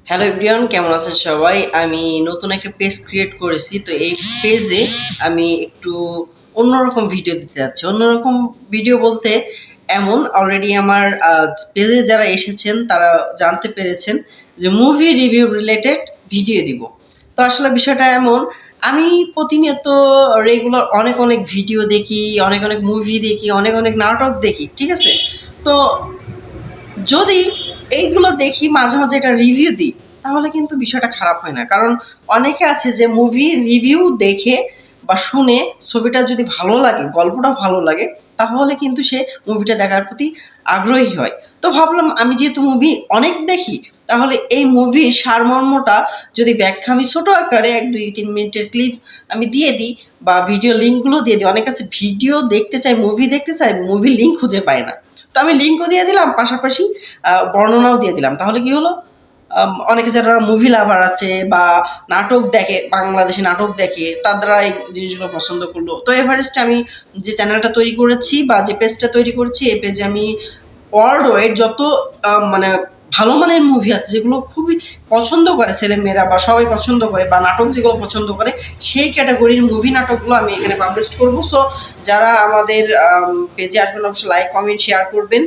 Hello everyone, কেমন আছেন সবাই? আমি নতুন একটা পেজ ক্রিয়েট করেছি। তো এই পেজে আমি একটু অন্যরকম ভিডিও দিতে যাচ্ছি। অন্যরকম ভিডিও বলতে এমন অলরেডি আমার পেজে যারা এসেছেন তারা জানতে পেরেছেন যে মুভি রিভিউ রিলেটেড ভিডিও দিব। তো আসলে বিষয়টা এমন, আমি প্রতিনিয়ত রেগুলার অনেক অনেক ভিডিও দেখি, অনেক অনেক মুভি দেখি, অনেক অনেক নাটক দেখি, ঠিক আছে? তো যদি এইগুলো দেখি মাঝে মাঝে এটা রিভিউ দিই, তাহলে কিন্তু বিষয়টা খারাপ হয় না। কারণ অনেকে আছে যে মুভি রিভিউ দেখে বা শুনে ছবিটা যদি ভালো লাগে, গল্পটা ভালো লাগে, তাহলে কিন্তু সে মুভিটা দেখার প্রতি আগ্রহী হয়। তো ভাবলাম আমি যেহেতু মুভি অনেক দেখি, তাহলে এই মুভির সারমর্মটা যদি ব্যাখ্যা আমি ছোট আকারে 1 2 3 মিনিটের ক্লিপ আমি দিয়ে দিই, বা ভিডিও লিঙ্কগুলো দিয়ে দিই। অনেক আছে ভিডিও দেখতে চাই, মুভি দেখতে চাই, মুভি লিঙ্ক খুঁজে পায় না। তো আমি লিঙ্কও দিয়ে দিলাম, পাশাপাশি বর্ণনাও দিয়ে দিলাম। তাহলে কি হলো, অনেকে যারা মুভি লাভার আছে বা নাটক দেখে, বাংলাদেশি নাটক দেখে, তারা এই জিনিসগুলো পছন্দ করলো। তো এভারেস্টে আমি যে চ্যানেলটা তৈরি করেছি বা যে পেজটা তৈরি করেছি, এই পেজে আমি ওয়ার্ল্ড ওয়াইড যত মানে ভালো মানের মুভি আছে, যেগুলো খুবই পছন্দ করে ছেলেমেয়েরা বা সবাই পছন্দ করে, বা নাটক যেগুলো পছন্দ করে, সেই ক্যাটাগরির মুভি নাটকগুলো আমি এখানে পাবলিশ করবো। সো যারা আমাদের পেজে আসবেন অবশ্যই লাইক কমেন্ট শেয়ার করবেন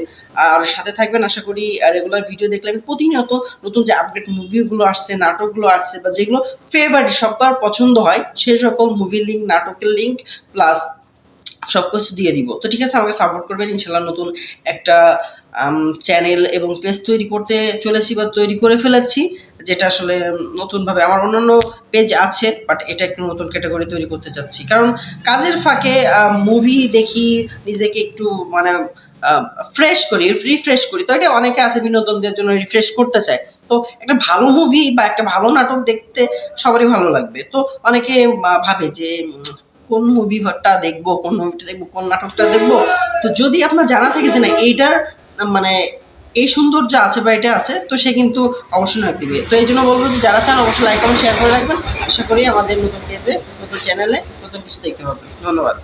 আর সাথে থাকবেন। আশা করি রেগুলার ভিডিও দেখলে আমি প্রতিনিয়ত নতুন যে আপডেট মুভিগুলো আসছে, নাটকগুলো আসছে, বা যেগুলো ফেভারিট সবার পছন্দ হয়, সেই সকল মুভির লিঙ্ক, নাটকের লিঙ্ক প্লাস সব কিছু দিয়ে দিব। তো ঠিক আছে, আমাকে সাপোর্ট করবেন। ইনশাল্লাহ নতুন একটা চ্যানেল এবং পেজ তৈরি করতে চলেছি বা তৈরি করে ফেলেছি, যেটা আসলে নতুনভাবে আমার অন্যান্য পেজ আছে, বাট এটা একটু নতুন ক্যাটাগরি তৈরি করতে চাচ্ছি। কারণ কাজের ফাঁকে মুভি দেখি, নিজেকে একটু মানে ফ্রেশ করি, রিফ্রেশ করি। তো এটা অনেকে আছে বিনোদন দেওয়ার জন্য রিফ্রেশ করতে চায়। তো একটা ভালো মুভি বা একটা ভালো নাটক দেখতে সবারই ভালো লাগবে। তো অনেকে ভাবে যে কোন মুভিটা দেখবো, কোন মুভিটা দেখবো, কোন নাটকটা দেখবো। তো যদি আপনার জানা থাকে যে না এইটার মানে এই সৌন্দর্য আছে বা এটা আছে, তো সে কিন্তু অবশ্যই লাইক দিবে। তো এই জন্য বলবো যে যারা চান অবশ্যই লাইক কমেন্ট শেয়ার করে রাখবেন। আশা করি আমাদের নতুন পেজে, নতুন চ্যানেলে নতুন কিছু দেখতে পাবেন। ধন্যবাদ।